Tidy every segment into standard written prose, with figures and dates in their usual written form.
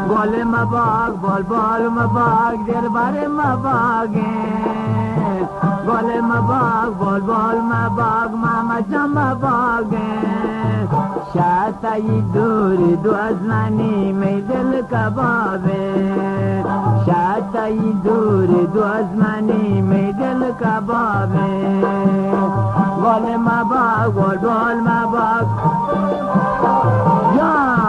گل مباغ بلبل مباغ دلبر مباغه گل مباغ بلبل مباغ ماما جان مباغه شاتایی دور دو از منی می دل کبابه شاتایی دور دو از منی می دل کبابه گل مباغ بلبل مباغ جان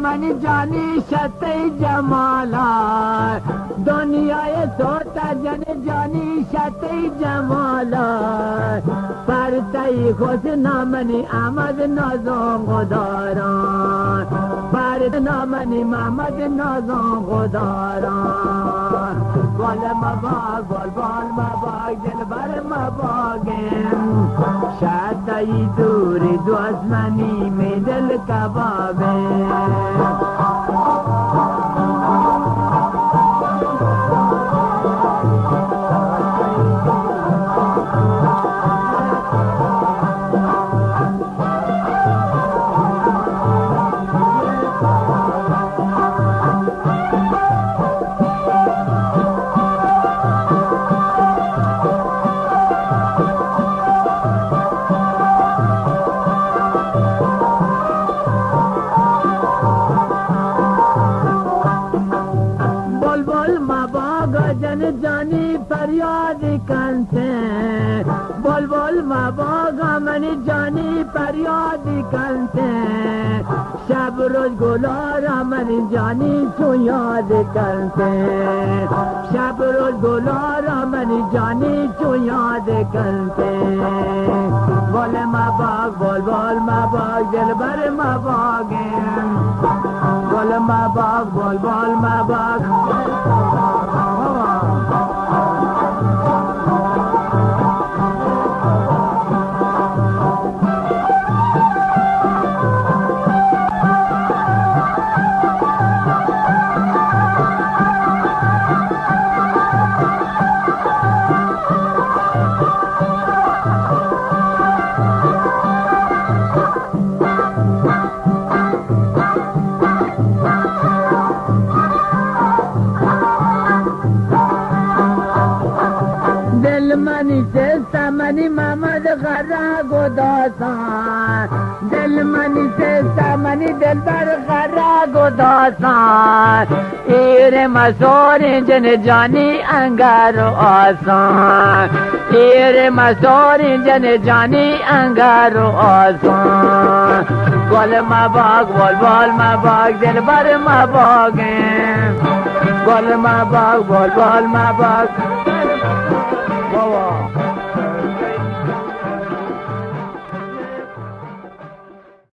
من جانی شتی جمالا دنیای سوتا جانی شتی جمالا پرتای خوش نامنی آمد نازم خداران پرت نامنی محمد نازم خداران گل مباغ بلبل مباغ دلبر مباغم شتای دوری دو از منی می دل کبابه जन जानी फरियाद कंसे बोल बोल मबागा मन जानी फरियाद कंसे शब रोज गुलारा मन जानी छू याद कंसे शब रोज गुलारा मन जानी छू याद कंसे बोल मबाग बोल मबाग दिलबर मबागे बोल मबाग बोल मबाग मनी से समनी मोहम्मद खरा गोदासान दिल मनी से समनी दिल पर खरा गोदासान एरे मसोरे जन जानी अंगारो आसान एरे मसोरे जन जानी अंगारो आसान गोल मबाग बोल मबाग दिल पर मबागे गोल मबाग बोल मबाग Wow.